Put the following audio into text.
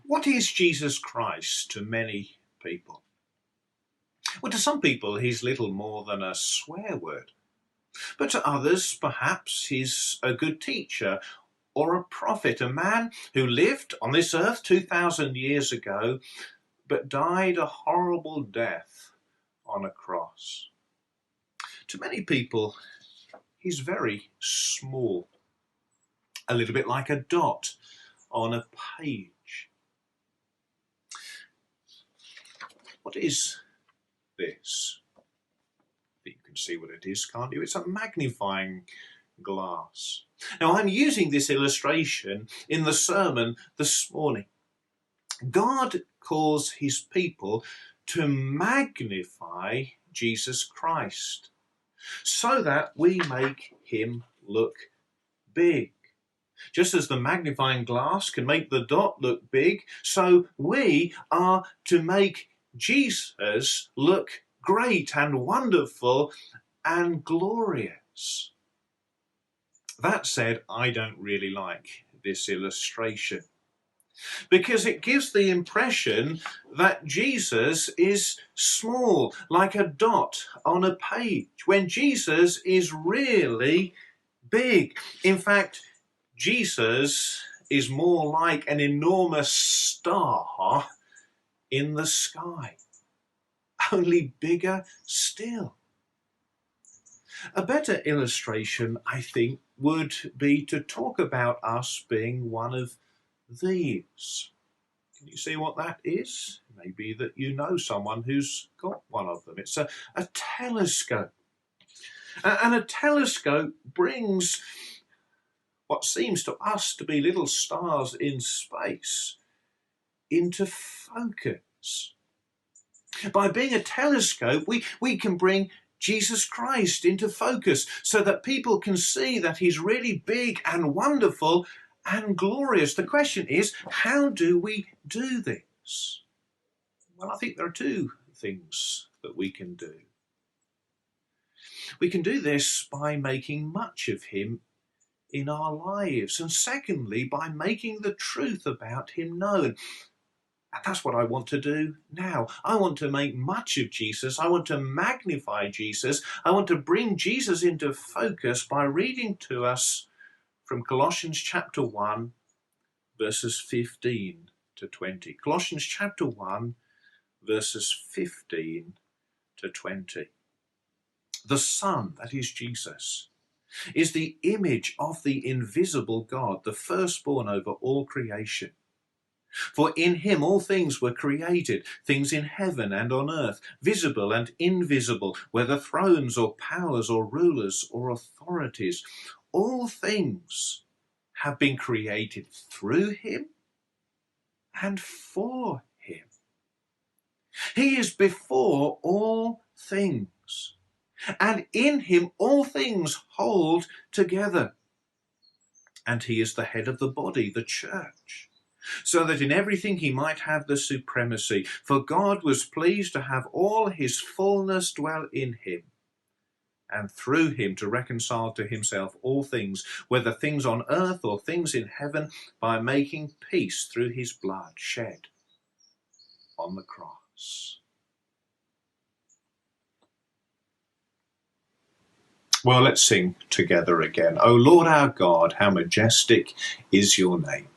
What is Jesus Christ to many people? Well, to some people, he's little more than a swear word. But to others, perhaps he's a good teacher or a prophet, a man who lived on this earth 2,000 years ago, but died a horrible death on a cross. To many people, he's very small, a little bit like a dot on a page. What is this? You can see what it is, can't you? It's a magnifying glass. Now, I'm using this illustration in the sermon this morning. God calls his people to magnify Jesus Christ so that we make him look big. Just as the magnifying glass can make the dot look big, so we are to make Jesus look great and wonderful and glorious. That said, I don't really like this illustration because it gives the impression that Jesus is small, like a dot on a page, when Jesus is really big. In fact, Jesus is more like an enormous star in the sky, only bigger still. A better illustration, I think, would be to talk about us being one of these. Can you see what that is? Maybe that you know someone who's got one of them. It's a telescope. And a telescope brings what seems to us to be little stars in space into focus. By being a telescope, we can bring Jesus Christ into focus so that people can see that he's really big and wonderful and glorious. The question is, how do we do this? Well, I think there are two things that we can do. We can do this by making much of him in our lives, and secondly, by making the truth about him known. And that's what I want to do now. I want to make much of Jesus. I want to magnify Jesus. I want to bring Jesus into focus by reading to us from Colossians chapter 1, verses 15 to 20. Colossians chapter 1, verses 15 to 20. The Son, that is Jesus, is the image of the invisible God, the firstborn over all creation. For in him all things were created, things in heaven and on earth, visible and invisible, whether thrones or powers or rulers or authorities. All things have been created through him and for him. He is before all things, and in him all things hold together. And he is the head of the body, the church, so that in everything he might have the supremacy. For God was pleased to have all his fullness dwell in him, and through him to reconcile to himself all things, whether things on earth or things in heaven, by making peace through his blood shed on the cross. Well, let's sing together again. O Lord our God, how majestic is your name.